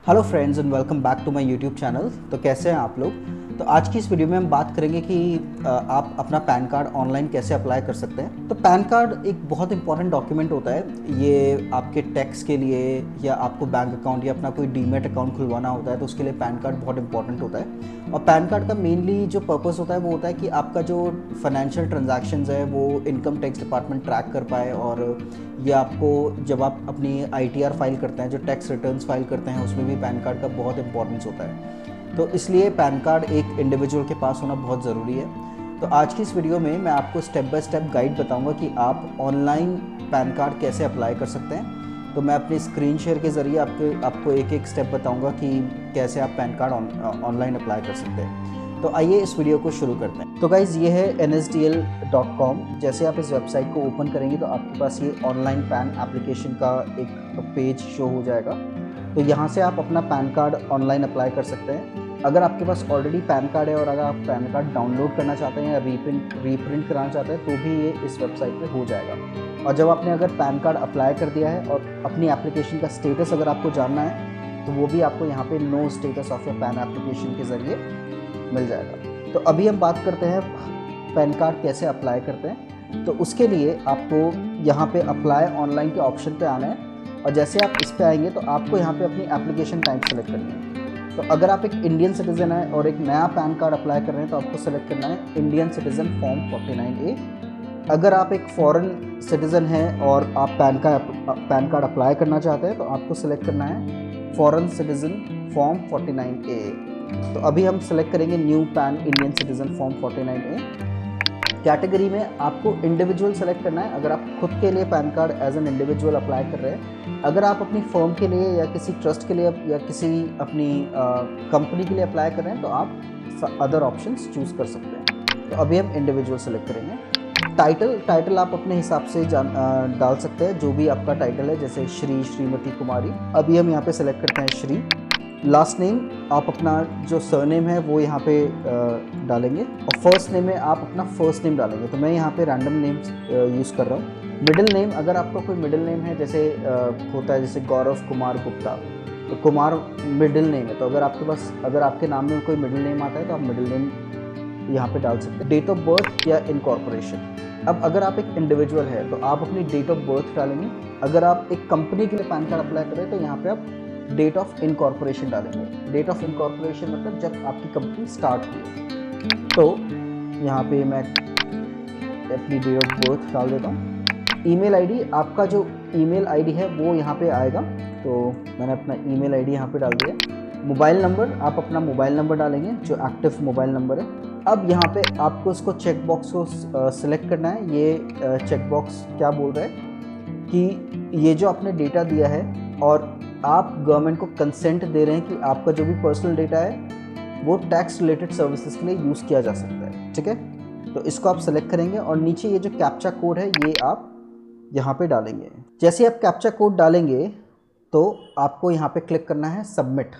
Hello friends and welcome back to my YouTube channel. तो कैसे हैं आप लोग। तो आज की इस वीडियो में हम बात करेंगे कि आप अपना पैन कार्ड ऑनलाइन कैसे अप्लाई कर सकते हैं। तो पैन कार्ड एक बहुत इंपॉर्टेंट डॉक्यूमेंट होता है। ये आपके टैक्स के लिए या आपको बैंक अकाउंट या अपना कोई डीमेट अकाउंट खुलवाना होता है तो उसके लिए पैन कार्ड बहुत इंपॉर्टेंट होता है। और पैन कार्ड का मेनली जो पर्पस होता है वो होता है कि आपका जो फाइनेंशियल ट्रांजैक्शंस है वो इनकम टैक्स डिपार्टमेंट ट्रैक कर पाए। और ये आपको जब आप अपनी आईटीआर फाइल करते हैं, जो टैक्स रिटर्न्स फाइल करते हैं, उसमें भी पैन कार्ड का बहुत इंपॉर्टेंस होता है। तो इसलिए पैन कार्ड एक इंडिविजुअल के पास होना बहुत ज़रूरी है। तो आज की इस वीडियो में मैं आपको स्टेप बाय स्टेप गाइड बताऊंगा कि आप ऑनलाइन पैन कार्ड कैसे अप्लाई कर सकते हैं। तो मैं अपनी स्क्रीन शेयर के ज़रिए आपको एक एक स्टेप बताऊंगा कि कैसे आप पैन कार्ड ऑनलाइन अप्लाई कर सकते हैं। तो आइए इस वीडियो को शुरू करते हैं। तो गाइज़ ये है nsdl.com। जैसे आप इस वेबसाइट को ओपन करेंगे तो आपके पास ये ऑनलाइन पैन एप्लीकेशन का एक पेज शो हो जाएगा। तो यहाँ से आप अपना पैन कार्ड ऑनलाइन अप्लाई कर सकते हैं। अगर आपके पास ऑलरेडी पैन कार्ड है और अगर आप पैन कार्ड डाउनलोड करना चाहते हैं या रीप्रिंट कराना चाहते हैं तो भी ये इस वेबसाइट पे हो जाएगा। और जब आपने अगर पैन कार्ड अप्लाई कर दिया है और अपनी एप्लीकेशन का स्टेटस अगर आपको जानना है तो वो भी आपको यहाँ पे know status of your PAN application के ज़रिए मिल जाएगा। तो अभी हम बात करते हैं पैन कार्ड कैसे अप्लाई करते हैं। तो उसके लिए आपको यहाँ पे अप्लाई ऑनलाइन के ऑप्शन पे आना है और जैसे आप इस पे आएंगे तो आपको यहाँ पे अपनी एप्लीकेशन टाइप सेलेक्ट करनी है। तो अगर आप एक इंडियन सिटीज़न है और एक नया पैन कार्ड अप्लाई कर रहे हैं तो आपको सेलेक्ट करना है इंडियन सिटीज़न फॉर्म 49A। अगर आप एक फॉरेन सिटीज़न हैं और आप पैन कार्ड अप्लाई करना चाहते हैं तो आपको सेलेक्ट करना है फॉरेन सिटीज़न फॉर्म 49A। तो अभी हम सेलेक्ट करेंगे new pan Indian citizen form 49A। Category में आपको इंडिविजुअल सेलेक्ट करना है अगर आप खुद के लिए PAN card as an individual apply कर रहे हैं। अगर आप अपनी फर्म के लिए या किसी ट्रस्ट के लिए या किसी अपनी कंपनी के लिए अप्लाई कर रहे हैं तो आप अदर ऑप्शंस चूज़ कर सकते हैं। तो अभी हम इंडिविजुअल सेलेक्ट करेंगे। टाइटल आप अपने हिसाब से डाल सकते हैं, जो भी आपका टाइटल है, जैसे श्री, श्रीमती, कुमारी। अभी हम यहाँ पे सेलेक्ट करते हैं श्री। लास्ट नेम आप अपना जो सरनेम है वो यहाँ पे डालेंगे और फर्स्ट नेम में आप अपना फर्स्ट नेम डालेंगे। तो मैं यहाँ पे रैंडम नेम यूज़ कर रहा हूँ। मिडिल नेम, अगर आपका कोई मिडिल नेम है जैसे होता है जैसे गौरव कुमार गुप्ता, तो कुमार मिडिल नेम है। तो अगर आपके नाम में कोई मिडिल नेम आता है तो आप मिडिल नेम यहाँ पे डाल सकते हैं। डेट ऑफ बर्थ या इनकॉर्पोरेशन। अब अगर आप एक इंडिविजुअल है तो आप अपनी डेट ऑफ बर्थ डालेंगे। अगर आप एक कंपनी के लिए पैन कार्ड अप्लाई कर रहे हैं तो यहाँ पे आप डेट ऑफ इनकॉर्पोरेशन डालेंगे। डेट ऑफ इनकॉर्पोरेशन मतलब जब आपकी कंपनी स्टार्ट हुई। तो यहाँ पे मैं अपनी डेट ऑफ बर्थ डाल देता हूँ। ईमेल आईडी, आपका जो ईमेल आईडी है वो यहाँ पे आएगा, तो मैंने अपना ईमेल आईडी यहाँ पे डाल दिया। मोबाइल नंबर, आप अपना मोबाइल नंबर डालेंगे जो एक्टिव मोबाइल नंबर है। अब यहाँ पे आपको इसको चेक बॉक्स को सिलेक्ट करना है। ये चेक बॉक्स क्या बोल रहा है कि ये जो आपने डेटा दिया है और आप गवर्नमेंट को कंसेंट दे रहे हैं कि आपका जो भी पर्सनल डेटा है वो टैक्स रिलेटेड सर्विसेज के लिए यूज़ किया जा सकता है। ठीक है, तो इसको आप सेलेक्ट करेंगे और नीचे ये जो कैप्चा कोड है ये आप यहाँ पे डालेंगे। जैसे आप कैप्चा कोड डालेंगे तो आपको यहाँ पे क्लिक करना है सबमिट।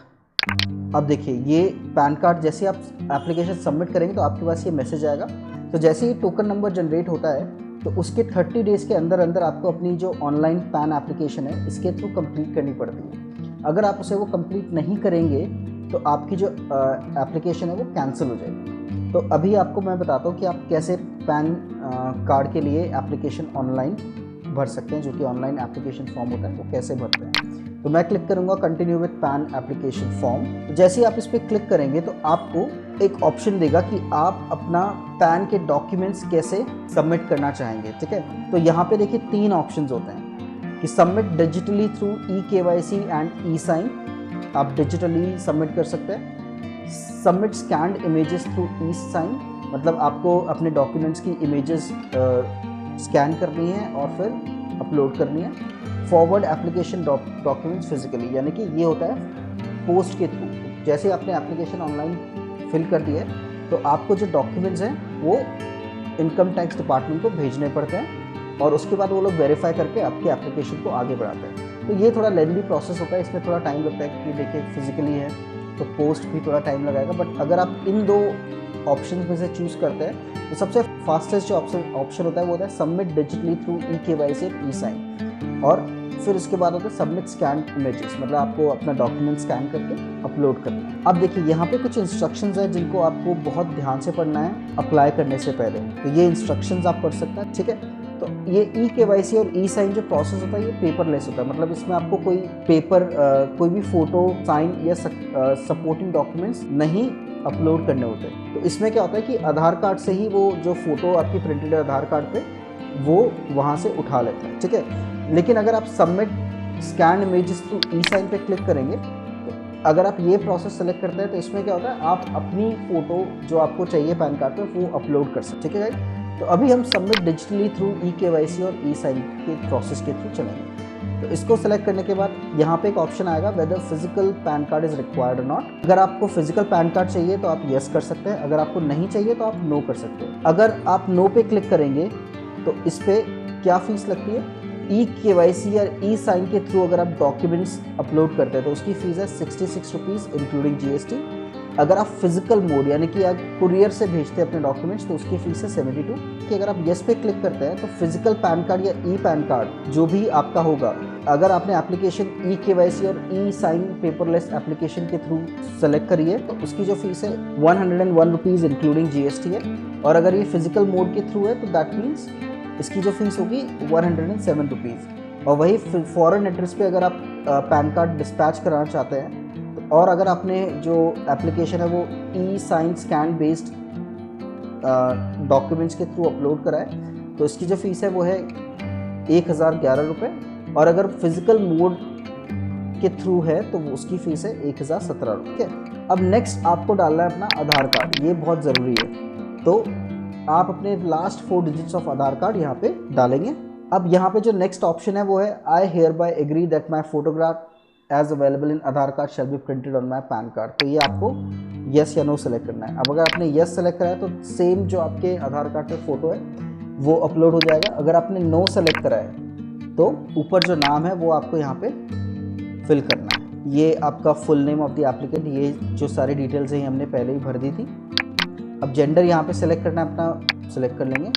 अब देखिए ये पैन कार्ड जैसे आप एप्लीकेशन सबमिट करेंगे तो आपके पास ये मैसेज आएगा। तो जैसे ही टोकन नंबर जनरेट होता है तो उसके 30 डेज़ के अंदर अंदर आपको अपनी जो ऑनलाइन पैन एप्लीकेशन है इसके थ्रू कंप्लीट करनी पड़ती है। अगर आप उसे वो कंप्लीट नहीं करेंगे तो आपकी जो एप्लीकेशन है वो कैंसिल हो जाएगी। तो अभी आपको मैं बताता हूँ कि आप कैसे पैन कार्ड के लिए एप्लीकेशन ऑनलाइन भर सकते हैं, जो कि ऑनलाइन एप्लीकेशन फॉर्म होता है वो कैसे भरते हैं। तो मैं क्लिक करूँगा continue with pan application form. तो जैसे ही आप इस पर क्लिक करेंगे तो आपको एक ऑप्शन देगा कि आप अपना पैन के डॉक्यूमेंट्स कैसे सबमिट करना चाहेंगे। ठीक है, तो यहाँ पे देखिए 3 ऑप्शंस होते हैं कि submit digitally through eKYC and e-sign, आप डिजिटली सबमिट कर सकते हैं। Submit scanned images through e-sign, मतलब आपको अपने डॉक्यूमेंट्स की इमेजेस स्कैन करनी है और फिर अपलोड करनी है। फॉरवर्ड एप्लीकेशन डॉक्यूमेंट्स फिजिकली, यानी कि ये होता है पोस्ट के थ्रू। जैसे आपने एप्लीकेशन ऑनलाइन फिल कर दिया है तो आपको जो डॉक्यूमेंट्स हैं वो इनकम टैक्स डिपार्टमेंट को भेजने पड़ते हैं और उसके बाद वो लोग वेरीफाई करके आपके एप्लीकेशन को आगे बढ़ाते हैं। तो ये थोड़ा लेंथी प्रोसेस होता है, इसमें थोड़ा टाइम लगता है क्योंकि देखिए फिजिकली है तो पोस्ट भी थोड़ा टाइम लगाएगा। बट अगर आप इन 2 ऑप्शन में से चूज़ करते हैं तो सबसे फास्टेस्ट जो ऑप्शन होता है वो होता है submit digitally through eKYC e-sign. और फिर उसके बाद होता है सबमिट स्कैन इमेजेस, मतलब आपको अपना डॉक्यूमेंट स्कैन करके अपलोड करना है। अब देखिए यहाँ पे कुछ इंस्ट्रक्शंस है जिनको आपको बहुत ध्यान से पढ़ना है अप्लाई करने से पहले। तो ये इंस्ट्रक्शंस आप पढ़ सकते हैं, ठीक है। तो ये ई-केवाईसी और ई साइन जो प्रोसेस होता है ये पेपरलेस होता है, मतलब इसमें आपको कोई पेपर कोई भी फोटो, साइन या सपोर्टिंग डॉक्यूमेंट्स नहीं अपलोड करने होते। तो इसमें क्या होता है कि आधार कार्ड से ही वो जो फोटो आपकी प्रिंटेड है आधार कार्ड पे वो वहाँ से उठा लेता है, ठीक है। लेकिन अगर आप सबमिट स्कैन इमेजेस थ्रू ई साइन पे क्लिक करेंगे, तो अगर आप ये प्रोसेस सेलेक्ट करते हैं तो इसमें क्या होता है आप अपनी फ़ोटो जो आपको चाहिए पैन कार्ड पे वो अपलोड कर सकते हैं, ठीक है गाइस। तो अभी हम सबमिट डिजिटली थ्रू ई-केवाईसी और ई साइन के प्रोसेस के थ्रू चलेंगे। तो इसको सेलेक्ट करने के बाद यहाँ पे एक ऑप्शन आएगा whether physical PAN card is required और नॉट। अगर आपको फिजिकल पैन कार्ड चाहिए तो आप येस कर सकते हैं, अगर आपको नहीं चाहिए तो आप नो कर सकते हैं। अगर आप नो पे क्लिक करेंगे तो इस पे क्या फीस लगती है, ई-केवाईसी या ई साइन के थ्रू अगर आप डॉक्यूमेंट्स अपलोड करते हैं तो उसकी फ़ीस है 66 रुपीज़ इंक्लूडिंग GST। अगर आप फिजिकल मोड यानी कि आप कुरियर से भेजते हैं अपने डॉक्यूमेंट्स तो उसकी फ़ीस है 72। कि अगर आप येस पे क्लिक करते हैं तो फिजिकल पैन कार्ड या ई पैन कार्ड जो भी आपका होगा, अगर आपने एप्लीकेशन ई-केवाईसी और ई साइन पेपरलेस एप्लीकेशन के थ्रू सेलेक्ट करी है तो उसकी जो फीस है 101 रुपीज़ इंक्लूडिंग GST है। और अगर ये फिजिकल मोड के थ्रू है तो दैट मीन्स इसकी जो फीस होगी 107 रुपीज़। और वही फॉरेन एड्रेस पे अगर आप पैन कार्ड डिस्पैच कराना चाहते हैं तो और अगर आपने जो एप्लीकेशन है वो ई साइन स्कैन बेस्ड डॉक्यूमेंट्स के थ्रू अपलोड करा है तो इसकी जो फीस है वो है 1011 रुपये। और अगर फिजिकल मोड के थ्रू है तो उसकी फ़ीस है 1017 रुपये। अब नेक्स्ट आपको डालना है अपना आधार कार्ड, ये बहुत ज़रूरी है। तो आप अपने last 4 digits of Aadhaar card यहाँ पे डालेंगे। अब यहाँ पे जो नेक्स्ट ऑप्शन है वो है I hereby agree that my photograph as available in Aadhaar card shall be printed on my PAN card. तो ये आपको येस या नो सेलेक्ट करना है। अब अगर आपने येस सेलेक्ट करा है तो सेम जो आपके आधार कार्ड पे फ़ोटो है वो अपलोड हो जाएगा। अगर आपने नो सेलेक्ट करा है तो ऊपर जो नाम है वो आपको यहाँ पे फिल करना है। ये आपका full name of the applicant, ये जो सारी डिटेल्स हैं हमने पहले ही भर दी थी। अब जेंडर यहाँ पे सेलेक्ट करना है, अपना सेलेक्ट कर लेंगे।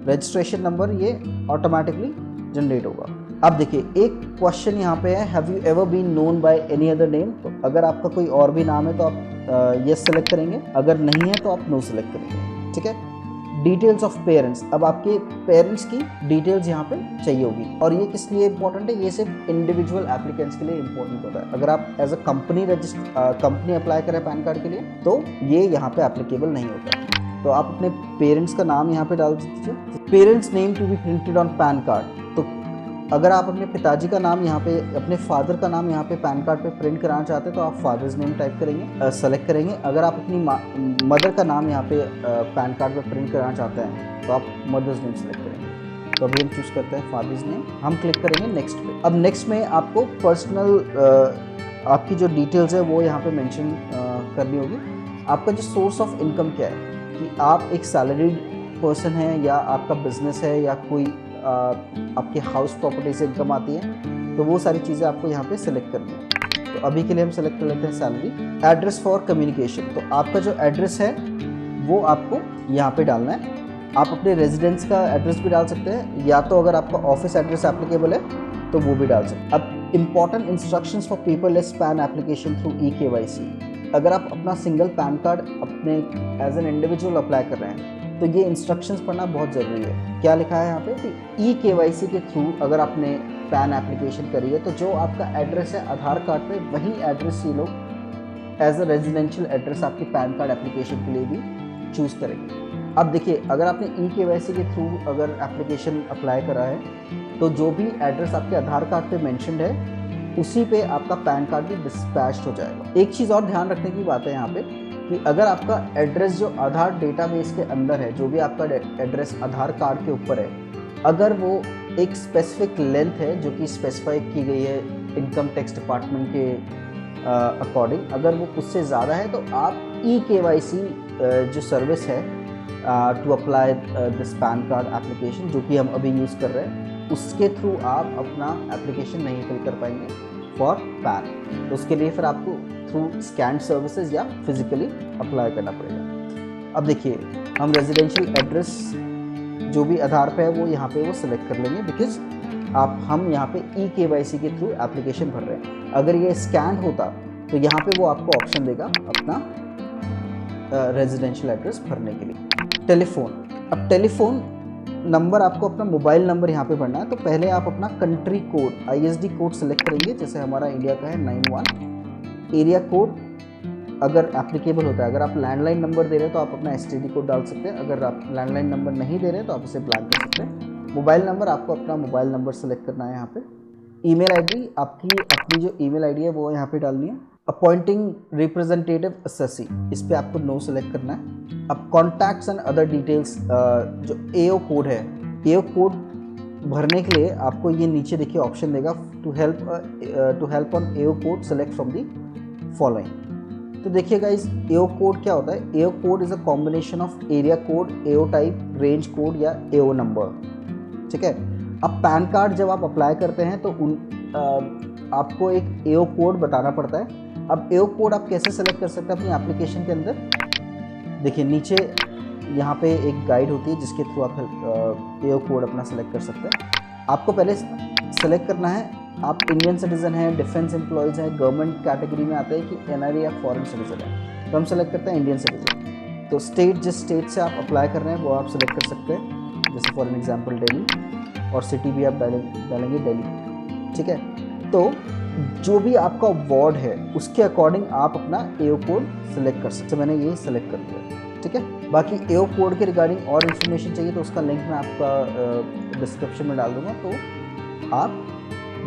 रजिस्ट्रेशन नंबर ये ऑटोमेटिकली जनरेट होगा। अब देखिए एक क्वेश्चन यहाँ पे है, have you ever been known by any other name. तो अगर आपका कोई और भी नाम है तो आप येस सेलेक्ट करेंगे, अगर नहीं है तो आप नो सेलेक्ट करेंगे, ठीक है। डिटेल्स ऑफ पेरेंट्स, अब आपके पेरेंट्स की डिटेल्स यहाँ पे चाहिए होगी। और ये किस लिए इंपॉर्टेंट है, ये सिर्फ इंडिविजुअल एप्लीकेंट्स के लिए इंपॉर्टेंट होता है। अगर आप एज अ कंपनी अप्लाई करें पैन कार्ड के लिए तो ये यहाँ पे एप्लीकेबल नहीं होता है। तो आप अपने पेरेंट्स का नाम यहाँ पे डाल दीजिए, parents name to be printed on PAN card. तो अगर आप अपने पिताजी का नाम यहाँ पे, अपने फादर का नाम यहाँ पे पैन कार्ड पे प्रिंट कराना चाहते हैं तो आप फादर्स नेम टाइप करेंगे, सेलेक्ट करेंगे। अगर आप अपनी मदर का नाम यहाँ पे पैन कार्ड पे प्रिंट कराना चाहते हैं तो आप मदर्स नेम सेलेक्ट करेंगे। तो अभी हम चूज़ करते हैं फादर्स नेम, हम क्लिक करेंगे नेक्स्ट पे। अब नेक्स्ट में आपको पर्सनल आपकी जो डिटेल्स है वो यहाँ पे मेंशन करनी होगी। आपका जो सोर्स ऑफ इनकम क्या है, कि आप एक सैलरीड पर्सन हैं या आपका बिजनेस है या कोई आपके हाउस प्रॉपर्टी से इनकम आती है, तो वो सारी चीज़ें आपको यहाँ पे सिलेक्ट करनी है। तो अभी के लिए हम सेलेक्ट कर लेते हैं सैलरी। एड्रेस फॉर कम्युनिकेशन, तो आपका जो एड्रेस है वो आपको यहाँ पे डालना है। आप अपने रेजिडेंस का एड्रेस भी डाल सकते हैं या तो अगर आपका ऑफिस एड्रेस एप्लीकेबल है तो वो भी डाल सकते हैं। अब important instructions for paperless pan application through e-KYC, अगर आप अपना सिंगल पैन कार्ड अपने एज एन इंडिविजुअल अप्लाई कर रहे हैं तो ये इंस्ट्रक्शंस पढ़ना बहुत ज़रूरी है। क्या लिखा है यहाँ पे कि ई-केवाईसी के थ्रू अगर आपने पैन एप्लीकेशन करी है तो जो आपका एड्रेस है आधार कार्ड पे वही एड्रेस ये लोग एज अ रेजिडेंशियल एड्रेस आपके पैन कार्ड एप्लीकेशन के लिए भी चूज़ करेंगे। अब देखिए अगर आपने ई-केवाईसी के थ्रू अगर एप्लीकेशन अप्लाई करा है तो जो भी एड्रेस आपके आधार कार्ड पे मेंशन्ड है उसी पे आपका पैन कार्ड भी डिस्पैच्ड हो जाएगा। एक चीज़ और ध्यान रखने की बात है यहाँ पे कि अगर आपका एड्रेस जो आधार डेटाबेस के अंदर है, जो भी आपका एड्रेस आधार कार्ड के ऊपर है, अगर वो एक स्पेसिफिक लेंथ है जो कि स्पेसिफाई की गई है इनकम टैक्स डिपार्टमेंट के अकॉर्डिंग, अगर वो उससे ज़्यादा है तो आप ई-केवाईसी जो सर्विस है to apply this PAN card application जो कि हम अभी यूज़ कर रहे हैं, उसके थ्रू आप अपना एप्लीकेशन नहीं फिल कर पाएंगे फॉर पैन। तो उसके लिए फिर आपको थ्रू स्कैन सर्विसेज या फिजिकली अप्लाई करना पड़ेगा। अब देखिए हम रेजिडेंशियल एड्रेस जो भी आधार पे है वो यहाँ पे वो सिलेक्ट कर लेंगे, बिकॉज हम यहाँ पे eKYC के थ्रू एप्लीकेशन भर रहे हैं। अगर ये स्कैन होता तो यहाँ पे वो आपको ऑप्शन देगा अपना रेजिडेंशियल एड्रेस भरने के लिए। टेलीफोन, अब टेलीफोन नंबर आपको अपना मोबाइल नंबर यहाँ पे भरना है। तो पहले आप अपना country code ISD code select करेंगे, जैसे हमारा इंडिया का है 91। एरिया कोड अगर एप्लीकेबल होता है, अगर आप लैंडलाइन नंबर दे रहे हैं तो आप अपना STD कोड डाल सकते हैं, अगर आप लैंडलाइन नंबर नहीं दे रहे हैं तो आप इसे ब्लैंक कर सकते हैं। मोबाइल नंबर, आपको अपना मोबाइल नंबर सेलेक्ट करना है यहाँ पे। ईमेल आईडी, आपकी अपनी जो ईमेल आईडी है वो यहाँ पे डालनी है। अपॉइंटिंग रिप्रेजेंटेटिव असेसी, इस पर आपको नो सेलेक्ट करना है। अब कॉन्टैक्ट्स एंड अदर डिटेल्स, जो AO कोड है, AO कोड भरने के लिए आपको ये नीचे देखिए ऑप्शन देगा to help on AO code select from the following. तो देखिए गाइस, AO कोड क्या होता है? AO code is a combination of area code, AO type, range code या AO नंबर। ठीक है। अब पैन कार्ड जब आप अप्लाई करते हैं तो आपको एक AO कोड बताना पड़ता है। अब AO कोड आप कैसे सेलेक्ट कर सकते हैं अपनी एप्लीकेशन के अंदर? देखिए नीचे यहाँ पे एक गाइड होती है जिसके थ्रू आप AO कोड अपना सेलेक्ट कर सकते हैं। आपको पहले सेलेक्ट करना है आप इंडियन सिटीजन हैं, डिफेंस एम्प्लॉयज़ हैं, गवर्नमेंट कैटेगरी में आते हैं कि NRI या फॉरेन सिटीजन है। तो हम सेलेक्ट करते हैं इंडियन सिटीजन। तो स्टेट, जिस स्टेट से आप अप्लाई कर रहे हैं वो आप सेलेक्ट कर सकते हैं, जैसे फॉर एग्जांपल दिल्ली, और सिटी भी आप डालेंगे दिल्ली। ठीक है। तो जो भी आपका वार्ड है उसके अकॉर्डिंग आप अपना AO कोड सेलेक्ट कर सकते हैं। मैंने ये सेलेक्ट कर दिया। ठीक है। बाकी AO कोड के रिगार्डिंग और इन्फॉर्मेशन चाहिए तो उसका लिंक मैं आपका डिस्क्रिप्शन में डाल दूँगा, तो आप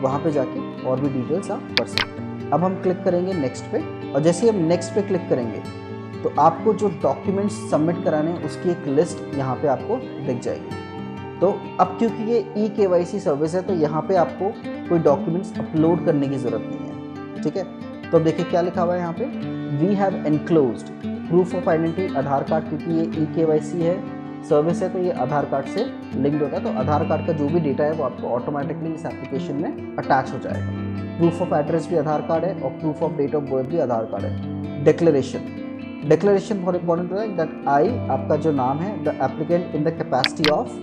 वहाँ पे जाके और भी डिटेल्स आप पढ़ सकते हैं। अब हम क्लिक करेंगे नेक्स्ट पे, और जैसे हम नेक्स्ट पे क्लिक करेंगे तो आपको जो डॉक्यूमेंट्स सबमिट कराने हैं उसकी एक लिस्ट यहाँ पे आपको दिख जाएगी। तो अब क्योंकि ये eKYC सर्विस है तो यहाँ पे आपको कोई डॉक्यूमेंट्स अपलोड करने की ज़रूरत नहीं है। ठीक है। तो देखिए क्या लिखा हुआ है यहाँ पे, we have enclosed proof of identity, Aadhaar card, क्योंकि ये eKYC है सर्विस है तो ये आधार कार्ड से लिंक्ड होता है। तो आधार कार्ड का जो भी डेटा है वो आपको ऑटोमेटिकली इस एप्लीकेशन में अटैच हो जाएगा। प्रूफ ऑफ एड्रेस भी आधार कार्ड है और proof of date of birth भी आधार कार्ड है। डिक्लेरेशन बहुत इंपॉर्टेंट है, दैट आई, आपका जो नाम है, the applicant in the capacity of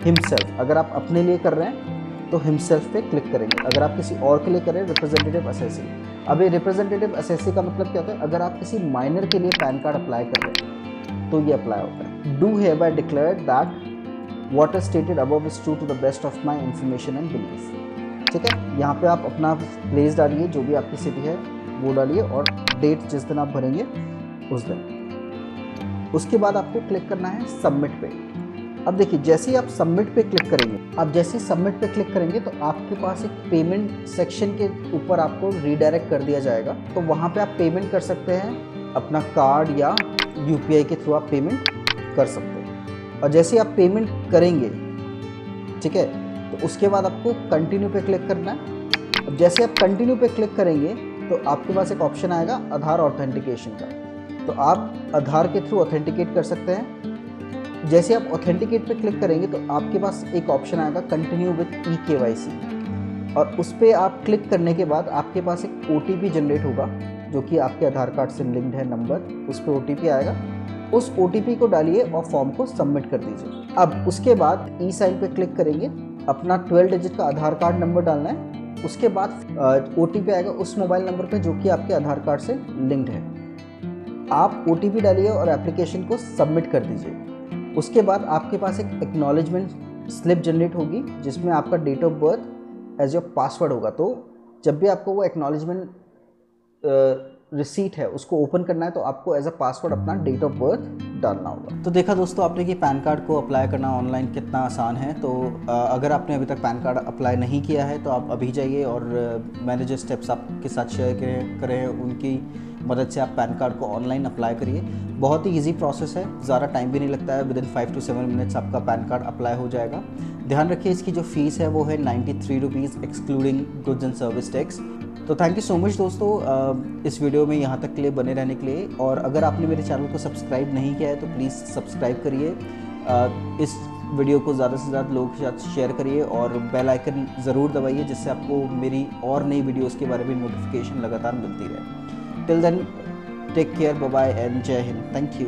himself. अगर आप अपने लिए कर रहे हैं तो हिमसेल्फ पे क्लिक करेंगे, अगर आप किसी और के लिए कर रहे हैं रिप्रेजेंटेटिव असेसी। अब ये रिप्रेजेंटेटिव असेसी का मतलब क्या होता है? अगर आप किसी माइनर के लिए पैन कार्ड अप्लाई कर रहे हैं तो ये अप्लाई होता है। Do hereby declare that what is stated above is true to the best of my information and belief। ठीक है। यहाँ पे आप अपना प्लेस डालिए, जो भी आपकी सिटी है वो डालिए, और डेट जिस दिन आप भरेंगे उस दिन। उसके बाद आपको क्लिक करना है सबमिट पे। अब देखिए जैसे ही आप सबमिट पे क्लिक करेंगे, आप जैसे ही सबमिट पे क्लिक करेंगे तो आपके पास एक पेमेंट सेक्शन के ऊपर आपको रीडायरेक्ट कर दिया जाएगा। तो वहाँ पे आप पेमेंट कर सकते हैं अपना कार्ड या UPI के थ्रू आप पेमेंट कर सकते हैं। और जैसे आप पेमेंट करेंगे, ठीक है, तो उसके बाद आपको कंटिन्यू पे क्लिक करना है। अब जैसे आप कंटिन्यू पे क्लिक करेंगे तो आपके पास एक ऑप्शन आएगा आधार ऑथेंटिकेशन का, तो आप आधार के थ्रू ऑथेंटिकेट कर सकते हैं। जैसे आप ऑथेंटिकेट पे क्लिक करेंगे तो आपके पास एक ऑप्शन आएगा कंटिन्यू विथ eKYC, और उस पर आप क्लिक करने के बाद आपके पास एक OTP जनरेट होगा जो कि आपके आधार कार्ड से लिंक्ड है नंबर, उस पर OTP आएगा। उस OTP को डालिए और फॉर्म को सबमिट कर दीजिए। अब उसके बाद E-साइन पे क्लिक करेंगे, अपना 12 डिजिट का आधार कार्ड नंबर डालना है। उसके बाद OTP आएगा उस मोबाइल नंबर पे जो कि आपके आधार कार्ड से लिंक्ड है। आप OTP डालिए और एप्लीकेशन को सबमिट कर दीजिए। उसके बाद आपके पास एक एक्नॉलेजमेंट स्लिप जनरेट होगी जिसमें आपका date of birth as your password होगा। तो जब भी आपको वो एक्नॉलेजमेंट रिसीट है उसको ओपन करना है तो आपको एज अ पासवर्ड अपना डेट ऑफ बर्थ डालना होगा। तो देखा दोस्तों आपने कि पैन कार्ड को अप्लाई करना ऑनलाइन कितना आसान है। तो अगर आपने अभी तक पैन कार्ड अप्लाई नहीं किया है तो आप अभी जाइए और मैंने जो स्टेप्स आपके साथ शेयर करे हैं उनकी मदद से आप पैन कार्ड को ऑनलाइन अप्लाई करिए। बहुत ही इजी प्रोसेस है, ज़्यादा टाइम भी नहीं लगता है, विदिन 5 to 7 मिनट्स आपका पैन कार्ड अप्लाई हो जाएगा। ध्यान रखिए इसकी जो फ़ीस है वो है 93 rupees excluding goods and service tax. तो थैंक यू सो मच दोस्तों इस वीडियो में यहाँ तक के लिए बने रहने के लिए। और अगर आपने मेरे चैनल को सब्सक्राइब नहीं किया है तो प्लीज़ सब्सक्राइब करिए, इस वीडियो को ज़्यादा से ज़्यादा लोगों के साथ शेयर करिए और बेल आइकन ज़रूर दबाइए जिससे आपको मेरी और नई वीडियोस के बारे में नोटिफिकेशन लगातार मिलती रहे। Till then take care, bye bye and जय हिंद। Thank you.